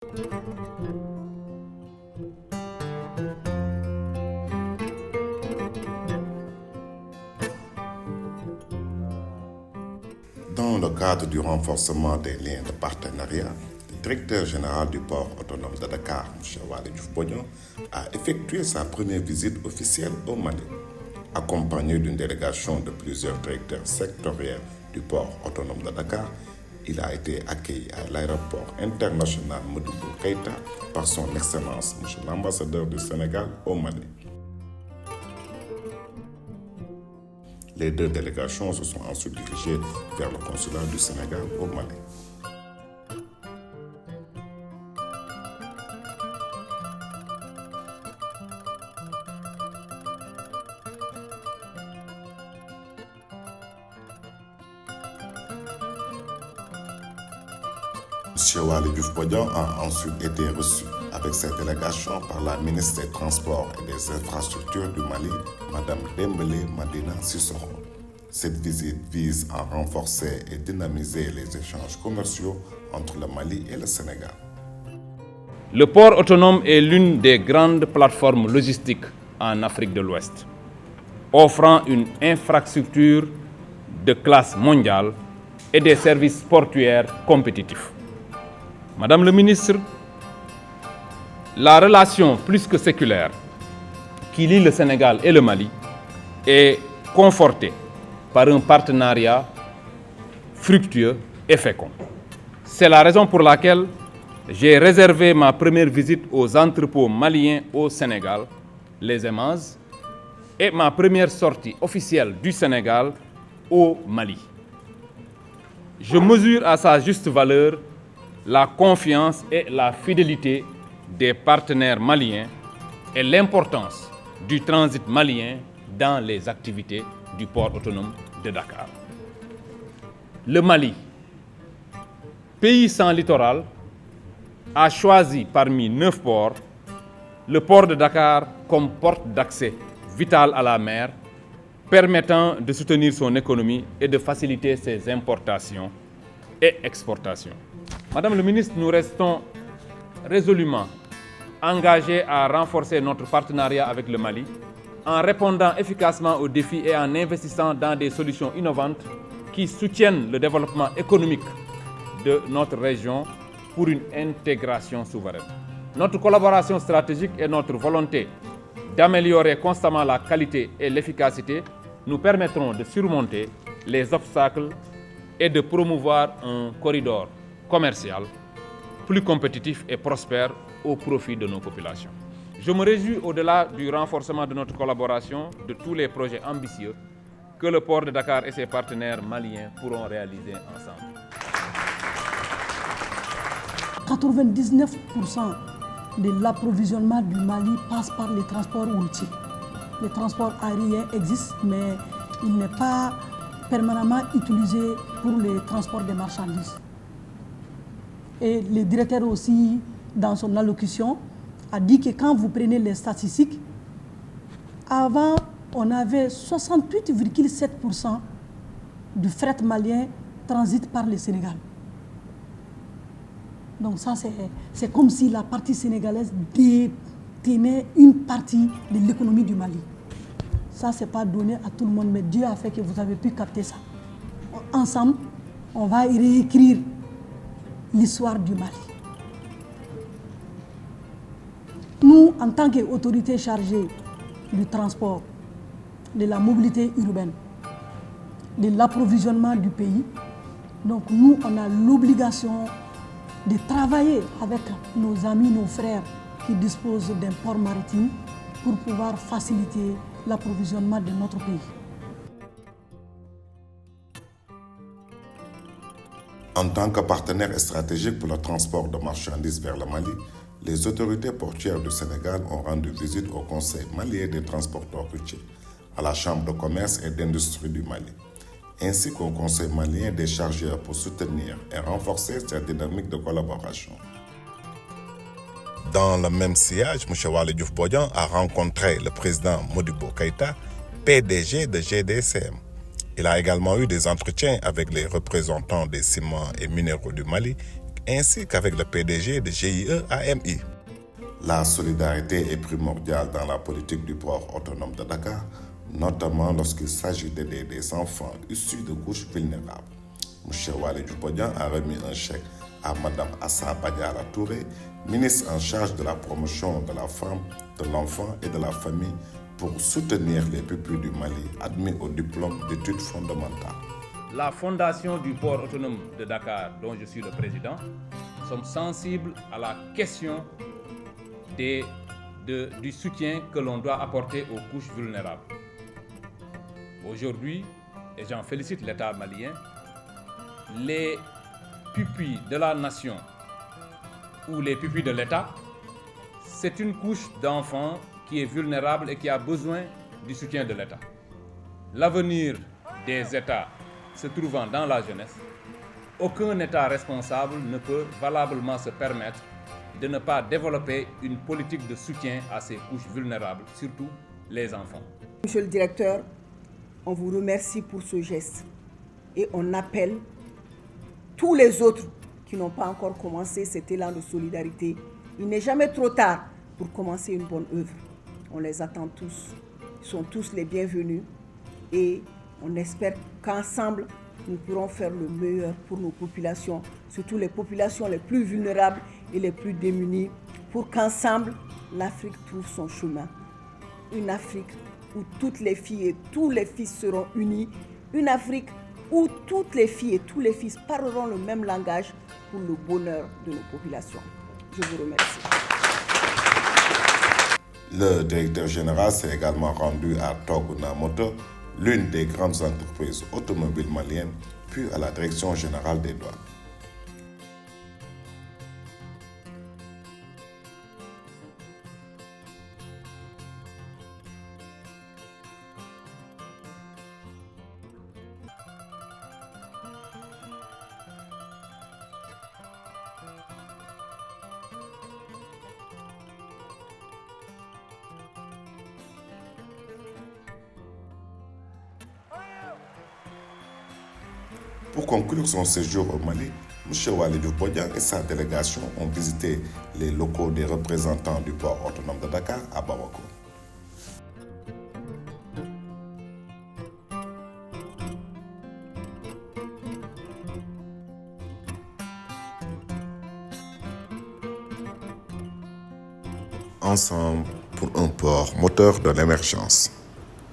Dans le cadre du renforcement des liens de partenariat, le directeur général du port autonome de Dakar, M. Waly Diouf Bodian, a effectué sa première visite officielle au Mali. Accompagné d'une délégation de plusieurs directeurs sectoriels du port autonome de Dakar, il a été accueilli à l'aéroport international Modibo Keïta par son Excellence, M. l'ambassadeur du Sénégal au Mali. Les deux délégations se sont ensuite dirigées vers le consulat du Sénégal au Mali. M. Waly Diouf Bodian a ensuite été reçu avec cette délégation par la ministre des Transports et des Infrastructures du Mali, Mme Dembélé Madina Sissoko. Cette visite vise à renforcer et dynamiser les échanges commerciaux entre le Mali et le Sénégal. Le port autonome est l'une des grandes plateformes logistiques en Afrique de l'Ouest, offrant une infrastructure de classe mondiale et des services portuaires compétitifs. Madame le ministre, la relation plus que séculaire qui lie le Sénégal et le Mali est confortée par un partenariat fructueux et fécond. C'est la raison pour laquelle j'ai réservé ma première visite aux entrepôts maliens au Sénégal, les EMAS, et ma première sortie officielle du Sénégal au Mali. Je mesure à sa juste valeur la confiance et la fidélité des partenaires maliens et l'importance du transit malien dans les activités du port autonome de Dakar. Le Mali, pays sans littoral, a choisi parmi 9 ports le port de Dakar comme porte d'accès vitale à la mer, permettant de soutenir son économie et de faciliter ses importations et exportations. Madame le ministre, nous restons résolument engagés à renforcer notre partenariat avec le Mali en répondant efficacement aux défis et en investissant dans des solutions innovantes qui soutiennent le développement économique de notre région pour une intégration souveraine. Notre collaboration stratégique et notre volonté d'améliorer constamment la qualité et l'efficacité nous permettront de surmonter les obstacles et de promouvoir un corridor commercial plus compétitif et prospère au profit de nos populations. Je me réjouis, au-delà du renforcement de notre collaboration, de tous les projets ambitieux que le port de Dakar et ses partenaires maliens pourront réaliser ensemble. 99% de l'approvisionnement du Mali passe par les transports routiers. Le transport aérien existe, mais il n'est pas permanemment utilisé pour le transport des marchandises. Et le directeur aussi, dans son allocution, a dit que quand vous prenez les statistiques, avant, on avait 68,7% du fret malien transite par le Sénégal. Donc ça, c'est comme si la partie sénégalaise détenait une partie de l'économie du Mali. Ça, ce n'est pas donné à tout le monde, mais Dieu a fait que vous avez pu capter ça. Ensemble, on va réécrire l'histoire du Mali. Nous, en tant qu'autorité chargée du transport, de la mobilité urbaine, de l'approvisionnement du pays, donc nous, on a l'obligation de travailler avec nos amis, nos frères qui disposent d'un port maritime pour pouvoir faciliter l'approvisionnement de notre pays. En tant que partenaire stratégique pour le transport de marchandises vers le Mali, les autorités portuaires du Sénégal ont rendu visite au Conseil malien des transporteurs routiers, à la Chambre de commerce et d'industrie du Mali, ainsi qu'au Conseil malien des chargeurs pour soutenir et renforcer cette dynamique de collaboration. Dans le même sillage, M. Waly Diouf Bodian a rencontré le président Modibo Keïta, PDG de GDCM. Il a également eu des entretiens avec les représentants des ciments et minéraux du Mali, ainsi qu'avec le PDG de GIE AMI. La solidarité est primordiale dans la politique du port autonome de Dakar, notamment lorsqu'il s'agit d'aider des enfants issus de couches vulnérables. M. Waly Diouf Bodian a remis un chèque à Mme Assa Badiara Touré, ministre en charge de la promotion de la femme, de l'enfant et de la famille, pour soutenir les pupilles du Mali admis au diplôme d'études fondamentales. La fondation du port autonome de Dakar, dont je suis le président, sommes sensibles à la question du soutien que l'on doit apporter aux couches vulnérables. Aujourd'hui, et j'en félicite l'État malien, les pupilles de la nation ou les pupilles de l'État, c'est une couche d'enfants qui est vulnérable et qui a besoin du soutien de l'État. L'avenir des États se trouvant dans la jeunesse, aucun État responsable ne peut valablement se permettre de ne pas développer une politique de soutien à ces couches vulnérables, surtout les enfants. Monsieur le directeur, on vous remercie pour ce geste et on appelle tous les autres qui n'ont pas encore commencé cet élan de solidarité. Il n'est jamais trop tard pour commencer une bonne œuvre. On les attend tous. Ils sont tous les bienvenus et on espère qu'ensemble, nous pourrons faire le meilleur pour nos populations, surtout les populations les plus vulnérables et les plus démunies, pour qu'ensemble, l'Afrique trouve son chemin. Une Afrique où toutes les filles et tous les fils seront unis. Une Afrique où toutes les filles et tous les fils parleront le même langage pour le bonheur de nos populations. Je vous remercie. Le directeur général s'est également rendu à Toguna Motor, l'une des grandes entreprises automobiles maliennes, puis à la direction générale des douanes. Pour conclure son séjour au Mali, M. Waly Diouf Bodian et sa délégation ont visité les locaux des représentants du port autonome de Dakar à Bamako. Ensemble pour un port moteur de l'émergence.